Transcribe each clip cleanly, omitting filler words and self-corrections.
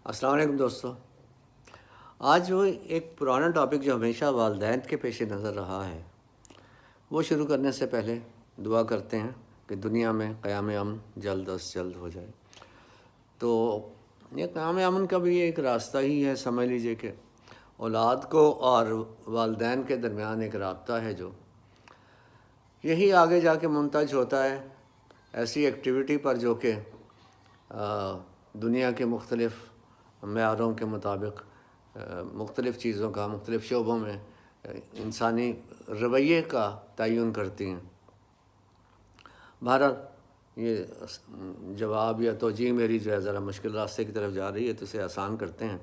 السلام علیکم دوستو. آج وہ ایک پرانا ٹاپک جو ہمیشہ والدین کے پیش نظر رہا ہے وہ شروع کرنے سے پہلے دعا کرتے ہیں کہ دنیا میں قیام امن جلد از جلد ہو جائے. تو یہ قیام امن کا بھی ایک راستہ ہی ہے. سمجھ لیجئے کہ اولاد کو اور والدین کے درمیان ایک رابطہ ہے جو یہی آگے جا کے منتج ہوتا ہے ایسی ایکٹیویٹی پر جو کہ دنیا کے مختلف معیاروں کے مطابق مختلف چیزوں کا مختلف شعبوں میں انسانی رویے کا تعین کرتی ہیں. بہرحال یہ جواب یا توجیہ میری جو ہے ذرا مشکل راستے کی طرف جا رہی ہے تو اسے آسان کرتے ہیں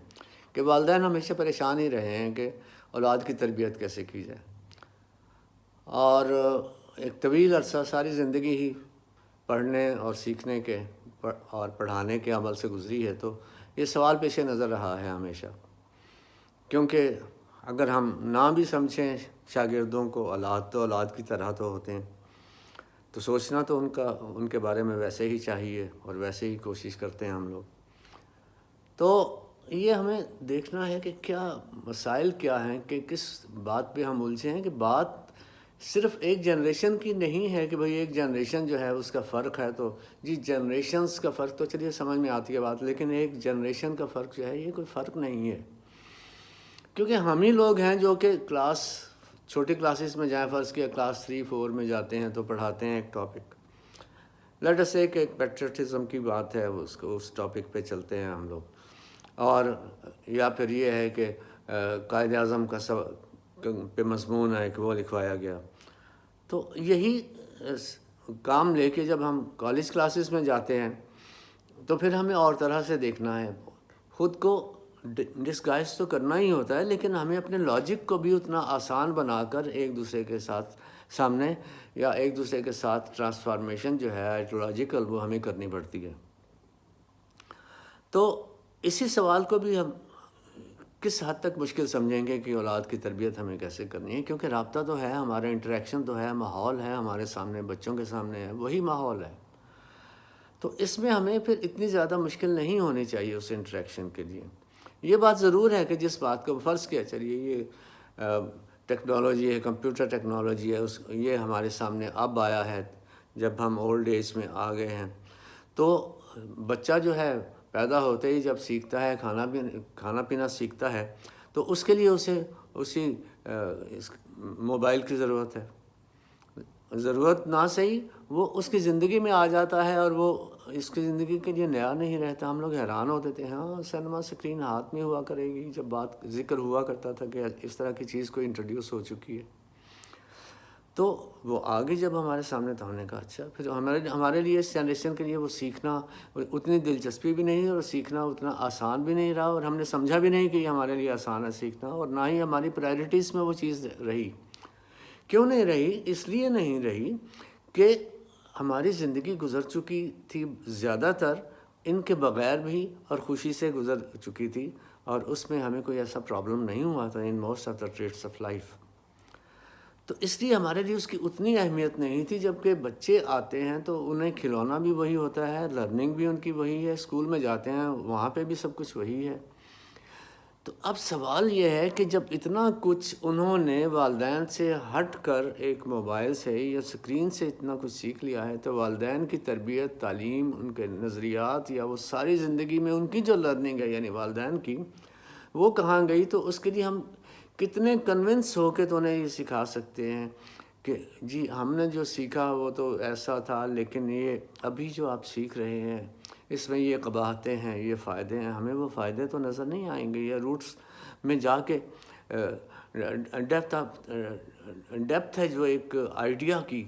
کہ والدین ہمیشہ پریشان ہی رہے ہیں کہ اولاد کی تربیت کیسے کی جائے، اور ایک طویل عرصہ ساری زندگی ہی پڑھنے اور سیکھنے کے اور پڑھانے کے عمل سے گزری ہے. تو یہ سوال پیش نظر رہا ہے ہمیشہ، کیونکہ اگر ہم نہ بھی سمجھیں شاگردوں کو اولاد تو اولاد کی طرح تو ہوتے ہیں، تو سوچنا تو ان کے بارے میں ویسے ہی چاہیے اور ویسے ہی کوشش کرتے ہیں ہم لوگ. تو یہ ہمیں دیکھنا ہے کہ کیا مسائل کیا ہیں، کہ کس بات پہ ہم الجھے ہیں. کہ بات صرف ایک جنریشن کی نہیں ہے کہ بھئی ایک جنریشن جو ہے اس کا فرق ہے. تو جی جنریشنز کا فرق تو چلیے سمجھ میں آتی ہے بات، لیکن ایک جنریشن کا فرق جو ہے یہ کوئی فرق نہیں ہے، کیونکہ ہم ہی لوگ ہیں جو کہ چھوٹی کلاسز میں جائیں، فرض کیا کلاس 3-4 میں جاتے ہیں تو پڑھاتے ہیں ایک ٹاپک. لیٹ اس سے ایک پیٹریٹزم کی بات ہے، اس ٹاپک پہ چلتے ہیں ہم لوگ. اور یا پھر یہ ہے کہ قائد اعظم کا پہ مضمون ہے کہ وہ لکھوایا گیا. تو یہی کام لے کے جب ہم کالج کلاسز میں جاتے ہیں تو پھر ہمیں اور طرح سے دیکھنا ہے. خود کو ڈسگائز تو کرنا ہی ہوتا ہے، لیکن ہمیں اپنے لاجک کو بھی اتنا آسان بنا کر ایک دوسرے کے سامنے یا ایک دوسرے کے ساتھ ٹرانسفارمیشن جو ہے آئیڈیالوجیکل وہ ہمیں کرنی پڑتی ہے. تو اسی سوال کو بھی ہم کس حد تک مشکل سمجھیں گے کہ اولاد کی تربیت ہمیں کیسے کرنی ہے، کیونکہ رابطہ تو ہے، ہمارا انٹریکشن تو ہے، ماحول ہے ہمارے سامنے، بچوں کے سامنے ہے، وہی ماحول ہے. تو اس میں ہمیں پھر اتنی زیادہ مشکل نہیں ہونی چاہیے اس انٹریکشن کے لیے. یہ بات ضرور ہے کہ جس بات کو فرض کیا چلیے یہ ٹیکنالوجی ہے، کمپیوٹر ٹیکنالوجی ہے، یہ ہمارے سامنے اب آیا ہے جب ہم اولڈ ایج میں آ گئے ہیں. تو بچہ جو ہے پیدا ہوتے ہی جب سیکھتا ہے کھانا پینا سیکھتا ہے تو اس کے لیے اسے اسی موبائل کی ضرورت ہے. ضرورت نہ صحیح، وہ اس کی زندگی میں آ جاتا ہے اور وہ اس کی زندگی کے لیے نیا نہیں رہتا. ہم لوگ حیران ہوتے تھے، ہاں سینما اسکرین ہاتھ میں ہوا کرے گی، جب بات ذکر ہوا کرتا تھا کہ اس طرح کی چیز کو انٹروڈیوس ہو چکی ہے. تو وہ آگے جب ہمارے سامنے تو ہم نے کہا اچھا پھر ہمارے لیے اس جنریشن کے لیے وہ سیکھنا اتنی دلچسپی بھی نہیں اور سیکھنا اتنا آسان بھی نہیں رہا، اور ہم نے سمجھا بھی نہیں کہ یہ ہمارے لیے آسان ہے سیکھنا، اور نہ ہی ہماری پرائرٹیز میں وہ چیز رہی. کیوں نہیں رہی؟ اس لیے نہیں رہی کہ ہماری زندگی گزر چکی تھی زیادہ تر ان کے بغیر بھی اور خوشی سے گزر چکی تھی، اور اس میں ہمیں کوئی ایسا پرابلم نہیں ہوا تھا in most of the traits of life. تو اس لیے ہمارے لیے اس کی اتنی اہمیت نہیں تھی. جب کہ بچے آتے ہیں تو انہیں کھلونا بھی وہی ہوتا ہے، لرننگ بھی ان کی وہی ہے، اسکول میں جاتے ہیں وہاں پہ بھی سب کچھ وہی ہے. تو اب سوال یہ ہے کہ جب اتنا کچھ انہوں نے والدین سے ہٹ کر ایک موبائل سے یا اسکرین سے اتنا کچھ سیکھ لیا ہے، تو والدین کی تربیت، تعلیم، ان کے نظریات یا وہ ساری زندگی میں ان کی جو لرننگ ہے یعنی والدین کی، وہ کہاں گئی؟ تو اس کے لیے ہم کتنے کنونس ہو کے تو انہیں یہ سکھا سکتے ہیں کہ جی ہم نے جو سیکھا وہ تو ایسا تھا، لیکن یہ ابھی جو آپ سیکھ رہے ہیں اس میں یہ قباحتیں ہیں، یہ فائدے ہیں. ہمیں وہ فائدے تو نظر نہیں آئیں گے، یا روٹس میں جا کے ڈیپتھ ہے جو ایک آئیڈیا کی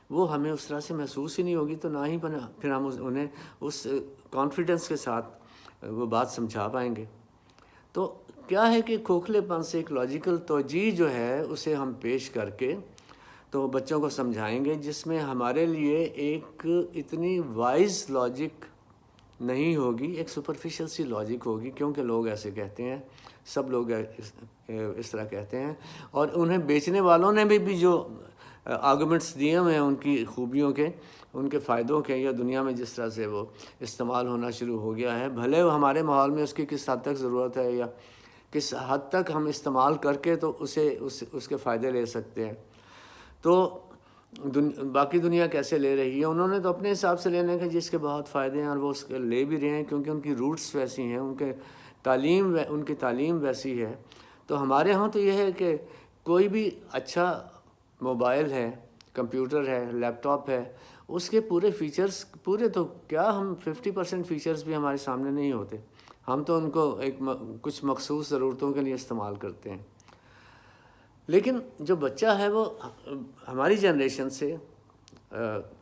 وہ ہمیں اس طرح سے محسوس ہی نہیں ہوگی. تو نہ ہی پھر ہم انہیں اس کانفیڈنس کے ساتھ وہ بات سمجھا پائیں گے. تو کیا ہے کہ کھوکھلے پن سے ایک لاجیکل توجیہ جو ہے اسے ہم پیش کر کے تو بچوں کو سمجھائیں گے، جس میں ہمارے لیے ایک اتنی وائز لاجک نہیں ہوگی، ایک سپرفیشل سی لاجک ہوگی، کیونکہ لوگ ایسے کہتے ہیں، سب لوگ اس طرح کہتے ہیں. اور انہیں بیچنے والوں نے بھی جو آرگومنٹس دیے ہوئے ہیں ان کی خوبیوں کے، ان کے فائدوں کے، یا دنیا میں جس طرح سے وہ استعمال ہونا شروع ہو گیا ہے، بھلے وہ ہمارے ماحول میں اس کی کس حد تک ضرورت ہے یا کس حد تک ہم استعمال کر کے تو اس کے فائدے لے سکتے ہیں. تو باقی دنیا کیسے لے رہی ہے، انہوں نے تو اپنے حساب سے لینے کے جس کے بہت فائدے ہیں، اور وہ اس کے لے بھی رہے ہیں کیونکہ ان کی روٹس ویسی ہیں، ان کی تعلیم ویسی ہے. تو ہمارے ہاں تو یہ ہے کہ کوئی بھی اچھا موبائل ہے، کمپیوٹر ہے، لیپ ٹاپ ہے، اس کے پورے فیچرز، پورے تو کیا، ہم 50% فیچرز بھی ہمارے سامنے نہیں ہوتے. ہم تو ان کو کچھ مخصوص ضرورتوں کے لیے استعمال کرتے ہیں. لیکن جو بچہ ہے وہ ہماری جنریشن سے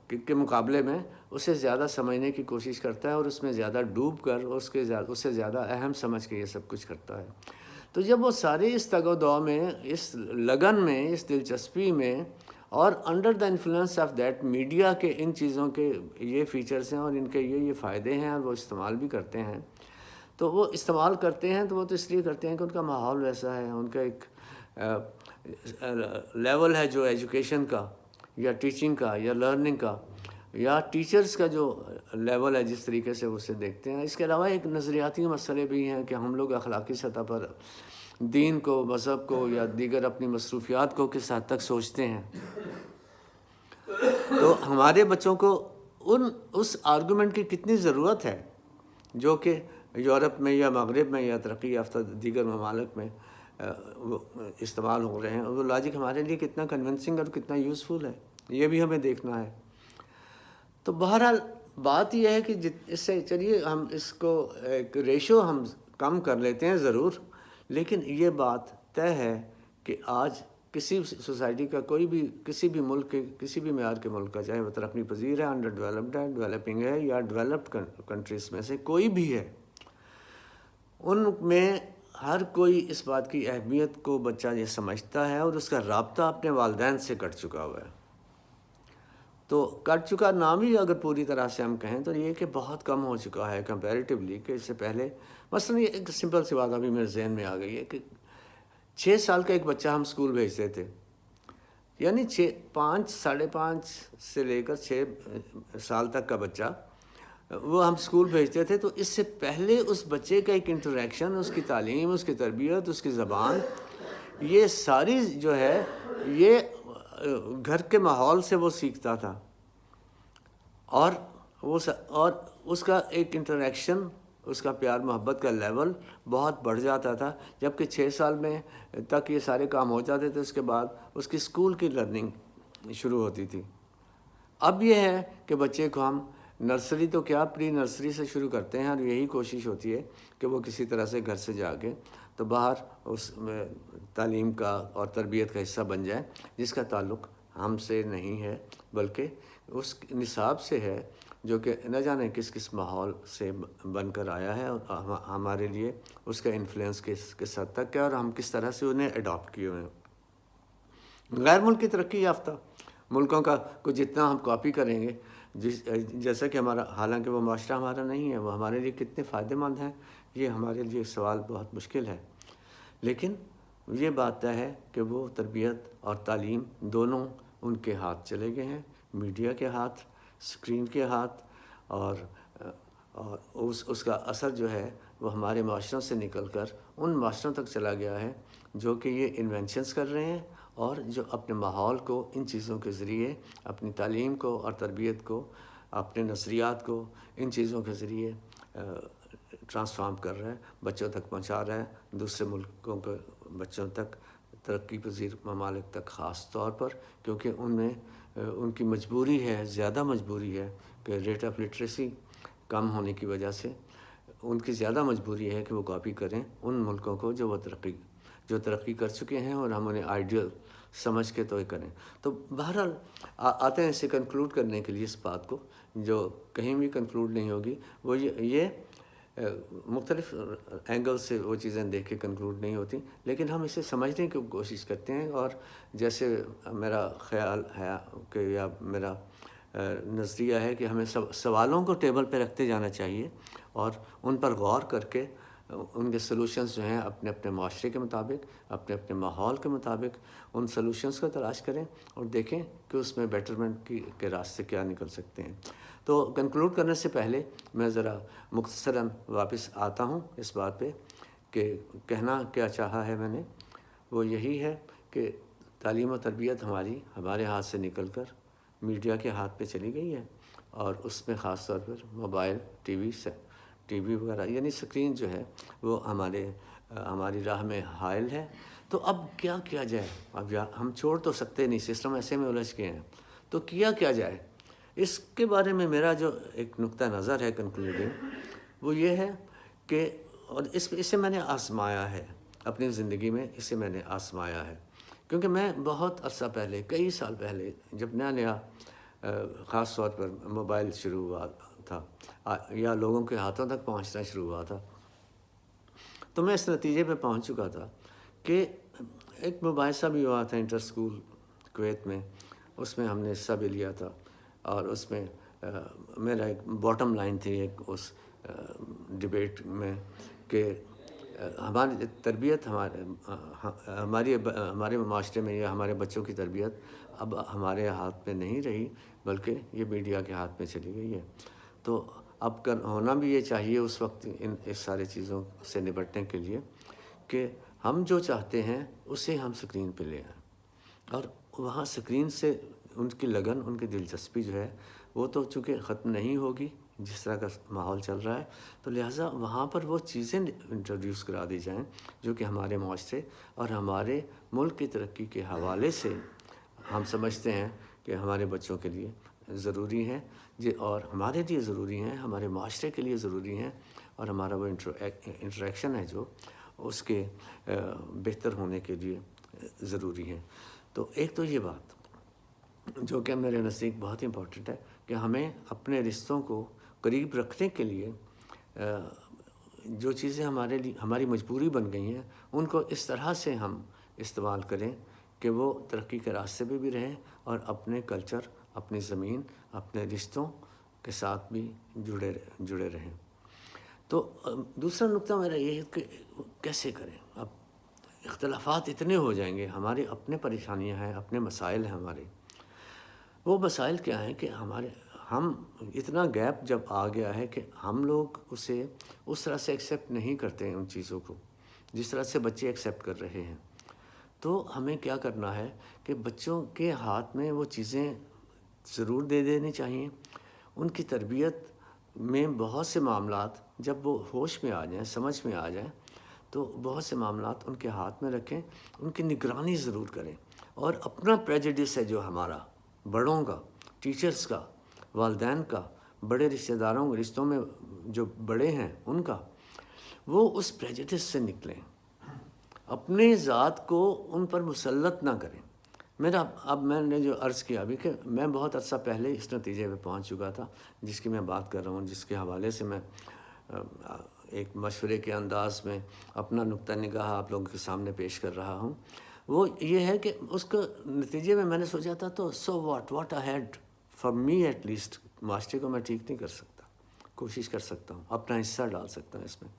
کے مقابلے میں اسے زیادہ سمجھنے کی کوشش کرتا ہے، اور اس میں زیادہ ڈوب کر اس سے زیادہ اہم سمجھ کے یہ سب کچھ کرتا ہے. تو جب وہ سارے اس تگ و دو میں، اس لگن میں، اس دلچسپی میں، اور under the influence of that media کے ان چیزوں کے یہ فیچرز ہیں اور ان کے یہ لیے ہیں، اور وہ استعمال بھی کرتے ہیں، تو وہ استعمال کرتے ہیں تو وہ تو اس لیے کرتے ہیں کہ ان کا ماحول ویسا ہے، ان کا ایک لیول ہے جو ایجوکیشن کا یا ٹیچنگ کا یا لرننگ کا یا ٹیچرز کا جو لیول ہے، جس طریقے سے اسے دیکھتے ہیں. اس کے علاوہ ایک نظریاتی مسئلے بھی ہیں کہ ہم لوگ اخلاقی سطح پر دین کو، مذہب کو یا دیگر اپنی مصروفیات کو کس حد تک سوچتے ہیں. تو ہمارے بچوں کو اس آرگومنٹ کی کتنی ضرورت ہے جو کہ یورپ میں یا مغرب میں یا ترقی یافتہ دیگر ممالک میں وہ استعمال ہو رہے ہیں، اور وہ لاجک ہمارے لیے کتنا کنونسنگ اور کتنا یوزفل ہے، یہ بھی ہمیں دیکھنا ہے. تو بہرحال بات یہ ہے کہ اس سے چلیے ہم اس کو ایک ریشو ہم کم کر لیتے ہیں ضرور، لیکن یہ بات طے ہے کہ آج کسی سوسائٹی کا کوئی بھی، کسی بھی ملک کے، کسی بھی معیار کے ملک کا، چاہے وہ ترقی پذیر ہے، انڈر ڈیولپڈ ہے، ڈیولپنگ ہے، یا ڈیولپڈ کنٹریز میں سے کوئی بھی ہے، ان میں ہر کوئی اس بات کی اہمیت کو بچہ یہ سمجھتا ہے، اور اس کا رابطہ اپنے والدین سے کٹ چکا ہوا ہے. تو کٹ چکا نام ہی اگر پوری طرح سے ہم کہیں تو یہ کہ بہت کم ہو چکا ہے کمپیریٹیولی، کہ اس سے پہلے مثلاً یہ ایک سمپل سی بات ابھی میرے ذہن میں آ گئی ہے کہ 6 سال کا ایک بچہ ہم اسکول بھیجتے تھے، یعنی 5 سے لے کر 6 سال تک کا بچہ وہ ہم اسکول بھیجتے تھے. تو اس سے پہلے اس بچے کا ایک انٹریکشن، اس کی تعلیم، اس کی تربیت، اس کی زبان، یہ ساری جو ہے یہ گھر کے ماحول سے وہ سیکھتا تھا، اور اس کا ایک انٹریکشن، اس کا پیار محبت کا لیول بہت بڑھ جاتا تھا. جبکہ 6 سال میں تک یہ سارے کام ہو جاتے تھے، اس کے بعد اس کی اسکول کی لرننگ شروع ہوتی تھی. اب یہ ہے کہ بچے کو ہم نرسری تو کیا، پری نرسری سے شروع کرتے ہیں، اور یہی کوشش ہوتی ہے کہ وہ کسی طرح سے گھر سے جا کے تو باہر اس تعلیم کا اور تربیت کا حصہ بن جائے، جس کا تعلق ہم سے نہیں ہے بلکہ اس نصاب سے ہے جو کہ نہ جانے کس ماحول سے بن کر آیا ہے، اور ہمارے لیے اس کا انفلوئنس کس حد تک ہے، اور ہم کس طرح سے انہیں اڈاپٹ کیے ہوئے ہیں. غیر ملکی ترقی یافتہ ملکوں کا کو جتنا ہم کاپی کریں گے، جیسا کہ ہمارا، حالانکہ وہ معاشرہ ہمارا نہیں ہے، وہ ہمارے لیے کتنے فائدہ مند ہیں، یہ ہمارے لیے سوال بہت مشکل ہے. لیکن یہ بات ہے کہ وہ تربیت اور تعلیم دونوں ان کے ہاتھ چلے گئے ہیں، میڈیا کے ہاتھ، اسکرین کے ہاتھ، اور اس کا اثر جو ہے وہ ہمارے معاشروں سے نکل کر ان معاشروں تک چلا گیا ہے جو کہ یہ انوینشنز کر رہے ہیں، اور جو اپنے ماحول کو ان چیزوں کے ذریعے، اپنی تعلیم کو اور تربیت کو، اپنے نظریات کو ان چیزوں کے ذریعے ٹرانسفارم کر رہا ہے، بچوں تک پہنچا رہا ہے، دوسرے ملکوں کے بچوں تک، ترقی پذیر ممالک تک خاص طور پر، کیونکہ ان میں ان کی مجبوری ہے، زیادہ مجبوری ہے کہ ریٹ آف لٹریسی کم ہونے کی وجہ سے ان کی زیادہ مجبوری ہے کہ وہ کاپی کریں ان ملکوں کو جو ترقی کر چکے ہیں، اور ہم انہیں آئیڈیل سمجھ کے تو یہ کریں. تو بہرحال آتے ہیں اسے کنکلوڈ کرنے کے لیے اس بات کو، جو کہیں بھی کنکلوڈ نہیں ہوگی، وہ یہ مختلف اینگل سے وہ چیزیں دیکھ کے کنکلوڈ نہیں ہوتی، لیکن ہم اسے سمجھنے کی کوشش کرتے ہیں. اور جیسے میرا خیال ہے کہ یا میرا نظریہ ہے کہ ہمیں سوالوں کو ٹیبل پہ رکھتے جانا چاہیے، اور ان پر غور کر کے ان کے سلوشنز جو ہیں اپنے اپنے معاشرے کے مطابق، اپنے اپنے ماحول کے مطابق ان سلوشنز کو تلاش کریں اور دیکھیں کہ اس میں بیٹرمنٹ کے راستے کیا نکل سکتے ہیں۔ تو کنکلوڈ کرنے سے پہلے میں ذرا مختصراً واپس آتا ہوں اس بات پہ کہ کہنا کیا چاہا ہے میں نے، وہ یہی ہے کہ تعلیم و تربیت ہمارے ہاتھ سے نکل کر میڈیا کے ہاتھ پہ چلی گئی ہے، اور اس میں خاص طور پر موبائل، ٹی وی وغیرہ یعنی اسکرین جو ہے وہ ہماری راہ میں حائل ہے۔ تو اب کیا کیا جائے؟ اب ہم چھوڑ تو سکتے نہیں، سسٹم ایسے میں الجھ گئے ہیں، تو کیا جائے؟ اس کے بارے میں میرا جو ایک نقطہ نظر ہے کنکلوڈنگ، وہ یہ ہے کہ اور اسے میں نے آزمایا ہے اپنی زندگی میں، اسے میں نے آزمایا ہے کیونکہ میں بہت عرصہ پہلے، کئی سال پہلے جب نیا خاص طور پر موبائل شروع ہوا تھا یا لوگوں کے ہاتھوں تک پہنچنا شروع ہوا تھا، تو میں اس نتیجے پہ پہنچ چکا تھا کہ ایک مباحثہ بھی ہوا تھا انٹر اسکول کویت میں، اس میں ہم نے حصہ بھی لیا تھا، اور اس میں میرا ایک باٹم لائن تھی ایک اس ڈبیٹ میں کہ ہماری تربیت ہمارے معاشرے میں یا ہمارے بچوں کی تربیت اب ہمارے ہاتھ میں نہیں رہی، بلکہ یہ میڈیا کے ہاتھ میں چلی گئی ہے۔ تو اب ہونا بھی یہ چاہیے اس وقت اس سارے چیزوں سے نپٹنے کے لیے کہ ہم جو چاہتے ہیں اسے ہم سکرین پہ لے آئیں، اور وہاں سکرین سے ان کی لگن، ان کی دلچسپی جو ہے وہ تو چونکہ ختم نہیں ہوگی جس طرح کا ماحول چل رہا ہے، تو لہٰذا وہاں پر وہ چیزیں انٹروڈیوس کرا دی جائیں جو کہ ہمارے معاشرے اور ہمارے ملک کی ترقی کے حوالے سے ہم سمجھتے ہیں کہ ہمارے بچوں کے لیے ضروری ہیں، اور ہمارے لیے ضروری ہیں، ہمارے معاشرے کے لیے ضروری ہیں، اور ہمارا وہ انٹریکشن ہے جو اس کے بہتر ہونے کے لیے ضروری ہیں۔ تو ایک تو یہ بات جو کہ میرے نزدیک بہت امپورٹنٹ ہے کہ ہمیں اپنے رشتوں کو قریب رکھنے کے لیے جو چیزیں ہماری مجبوری بن گئی ہیں ان کو اس طرح سے ہم استعمال کریں کہ وہ ترقی کے راستے پہ بھی رہیں اور اپنے کلچر، اپنی زمین، اپنے رشتوں کے ساتھ بھی جڑے رہیں۔ تو دوسرا نقطہ میرا یہ ہے کہ کیسے کریں؟ اب اختلافات اتنے ہو جائیں گے، ہمارے اپنے پریشانیاں ہیں، اپنے مسائل ہیں ہمارے۔ وہ مسائل کیا ہیں کہ ہم اتنا گیپ جب آ گیا ہے کہ ہم لوگ اسے اس طرح سے ایکسیپٹ نہیں کرتے ہیں ان چیزوں کو جس طرح سے بچے ایکسیپٹ کر رہے ہیں۔ تو ہمیں کیا کرنا ہے کہ بچوں کے ہاتھ میں وہ چیزیں ضرور دے دینی چاہیے۔ ان کی تربیت میں بہت سے معاملات جب وہ ہوش میں آ جائیں، سمجھ میں آ جائیں، تو بہت سے معاملات ان کے ہاتھ میں رکھیں، ان کی نگرانی ضرور کریں، اور اپنا پریجڈس ہے جو ہمارا بڑوں کا، ٹیچرز کا، والدین کا، بڑے رشتوں میں جو بڑے ہیں ان کا، وہ اس پریجڈس سے نکلیں، اپنے ذات کو ان پر مسلط نہ کریں۔ اب میں نے جو عرض کیا ابھی کہ میں بہت عرصہ پہلے اس نتیجے پہ پہنچ چکا تھا جس کی میں بات کر رہا ہوں، جس کے حوالے سے میں ایک مشورے کے انداز میں اپنا نقطہ نگاہ آپ لوگوں کے سامنے پیش کر رہا ہوں۔ وہ یہ ہے کہ اس کو نتیجے میں نے سوچا تھا تو so what ahead for me at least, معاشرے کو میں ٹھیک نہیں کر سکتا، کوشش کر سکتا ہوں، اپنا حصہ ڈال سکتا ہوں اس میں،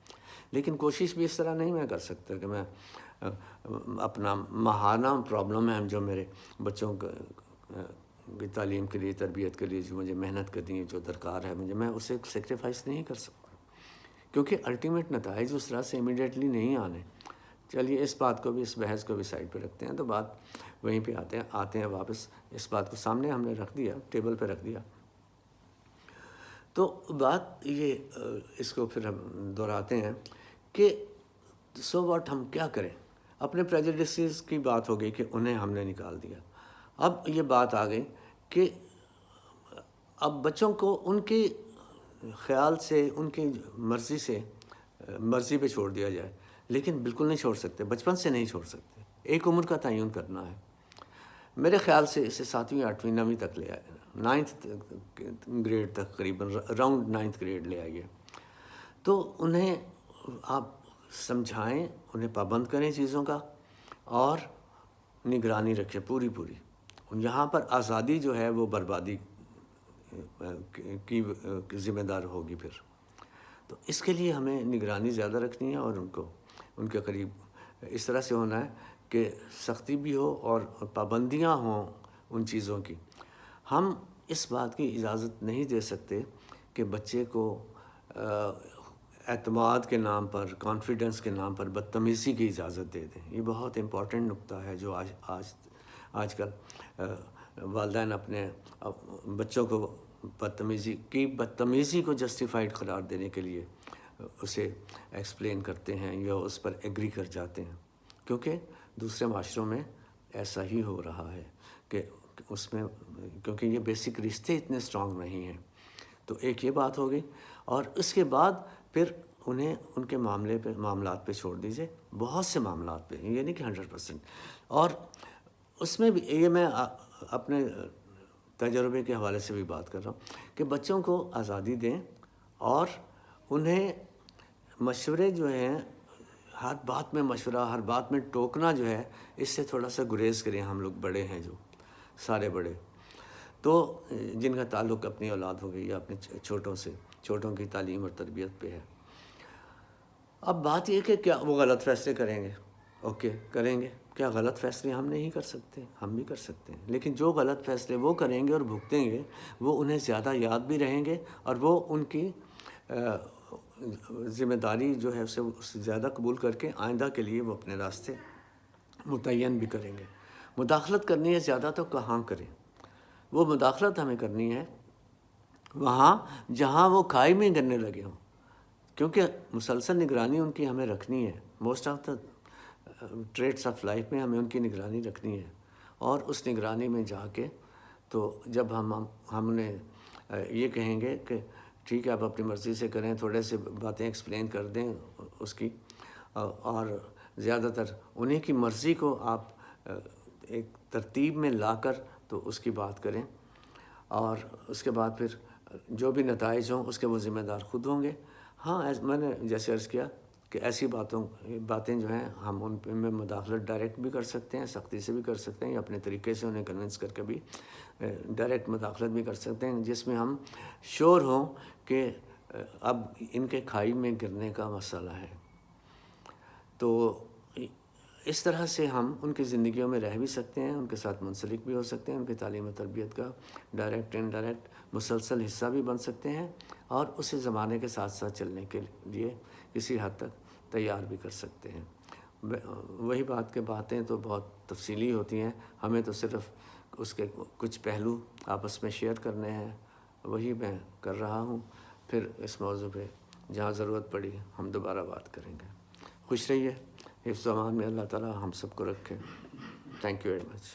لیکن کوشش بھی اس طرح نہیں میں کر سکتا کہ میں اپنا ماہانہ پرابلم ہے جو میرے بچوں کی تعلیم کے لیے، تربیت کے لیے جو مجھے محنت کرنی ہے، جو درکار ہے مجھے، میں اسے سیکریفائس نہیں کر سکتا کیونکہ الٹیمیٹ نتائج اس طرح سے امیڈیٹلی نہیں آنے۔ چلیے اس بات کو بھی، اس بحث کو بھی سائڈ پہ رکھتے ہیں، تو بات وہیں پہ آتے ہیں واپس، اس بات کو سامنے ہم نے رکھ دیا، ٹیبل پہ رکھ دیا۔ تو بات یہ اس کو پھر ہم دہراتے ہیں کہ سو واٹ ہم کیا کریں؟ اپنے پریجڈسز کی بات ہو گئی کہ انہیں ہم نے نکال دیا۔ اب یہ بات آ گئی کہ اب بچوں کو ان کی خیال سے، ان کی مرضی پہ چھوڑ دیا جائے، لیکن بالکل نہیں چھوڑ سکتے، بچپن سے نہیں چھوڑ سکتے، ایک عمر کا تعین کرنا ہے۔ میرے خیال سے اسے 7ویں 8ویں 9ویں تک لے آئے، 9th گریڈ تک، قریباً اراؤنڈ 9th گریڈ لے آئیے، تو انہیں آپ سمجھائیں، انہیں پابند کریں چیزوں کا، اور نگرانی رکھیں پوری۔ یہاں پر آزادی جو ہے وہ بربادی کی ذمہ دار ہوگی پھر۔ تو اس کے لیے ہمیں نگرانی زیادہ رکھنی ہے اور ان کے قریب اس طرح سے ہونا ہے کہ سختی بھی ہو اور پابندیاں ہوں ان چیزوں کی. ہم اس بات کی اجازت نہیں دے سکتے کہ بچے کو اعتماد کے نام پر، کانفیڈنس کے نام پر بدتمیزی کی اجازت دے دیں. یہ بہت امپورٹنٹ نقطہ ہے جو آج کل والدین اپنے بچوں کو بدتمیزی کو جسٹیفائڈ قرار دینے کے لیے اسے ایکسپلین کرتے ہیں یا اس پر ایگری کر جاتے ہیں، کیونکہ دوسرے معاشروں میں ایسا ہی ہو رہا ہے کہ اس میں، کیونکہ یہ بیسک رشتے اتنے اسٹرانگ نہیں ہیں. تو ایک یہ بات ہوگی، اور اس کے بعد پھر انہیں ان کے معاملات پہ چھوڑ دیجیے. بہت سے معاملات پہ، یہ نہیں کہ 100%. اور اس میں بھی یہ میں اپنے تجربے کے حوالے سے بھی بات کر رہا ہوں کہ بچوں کو آزادی دیں اور انہیں مشورے جو ہیں، ہر بات میں مشورہ، ہر بات میں ٹوکنا جو ہے، اس سے تھوڑا سا گریز کریں. ہم لوگ بڑے ہیں، جو سارے بڑے، تو جن کا تعلق اپنی اولاد ہو گئی یا اپنے چھوٹوں کی تعلیم اور تربیت پہ ہے. اب بات یہ کہ کیا وہ غلط فیصلے کریں گے؟ اوکے، کریں گے. کیا غلط فیصلے ہم نہیں کر سکتے؟ ہم بھی کر سکتے ہیں. لیکن جو غلط فیصلے وہ کریں گے اور بھگتیں گے، وہ انہیں زیادہ یاد بھی رہیں گے، اور وہ ان کی ذمہ داری جو ہے اسے زیادہ قبول کر کے آئندہ کے لیے وہ اپنے راستے متعین بھی کریں گے. مداخلت کرنی ہے زیادہ تو کہاں کریں؟ وہ مداخلت ہمیں کرنی ہے وہاں جہاں وہ کھائی میں گرنے لگے ہوں، کیونکہ مسلسل نگرانی ان کی ہمیں رکھنی ہے. Most of the traits of life میں ہمیں ان کی نگرانی رکھنی ہے. اور اس نگرانی میں جا کے تو جب ہم نے یہ کہیں گے کہ ٹھیک ہے آپ اپنی مرضی سے کریں، تھوڑے سے باتیں ایکسپلین کر دیں اس کی، اور زیادہ تر انہیں کی مرضی کو آپ ایک ترتیب میں لا کر تو اس کی بات کریں، اور اس کے بعد پھر جو بھی نتائج ہوں اس کے وہ ذمہ دار خود ہوں گے. ہاں، میں نے جیسے عرض کیا کہ ایسی باتیں جو ہیں ہم ان میں مداخلت ڈائریکٹ بھی کر سکتے ہیں، سختی سے بھی کر سکتے ہیں، یا اپنے طریقے سے انہیں کنونس کر کے بھی ڈائریکٹ مداخلت بھی کر سکتے ہیں، جس میں ہم شور ہوں کہ اب ان کے کھائی میں گرنے کا مسئلہ ہے. تو اس طرح سے ہم ان کی زندگیوں میں رہ بھی سکتے ہیں، ان کے ساتھ منسلک بھی ہو سکتے ہیں، ان کی تعلیم و تربیت کا ڈائریکٹ انڈائریکٹ مسلسل حصہ بھی بن سکتے ہیں، اور اسے زمانے کے ساتھ ساتھ چلنے کے لیے کسی حد تک تیار بھی کر سکتے ہیں. وہی باتیں تو بہت تفصیلی ہوتی ہیں، ہمیں تو صرف اس کے کچھ پہلو آپس میں شیئر کرنے ہیں. وہی میں کر رہا ہوں. پھر اس موضوع پہ جہاں ضرورت پڑی ہم دوبارہ بات کریں گے. خوش رہیے. حفظ و امان میں اللہ تعالیٰ ہم سب کو رکھے. Thank you very much.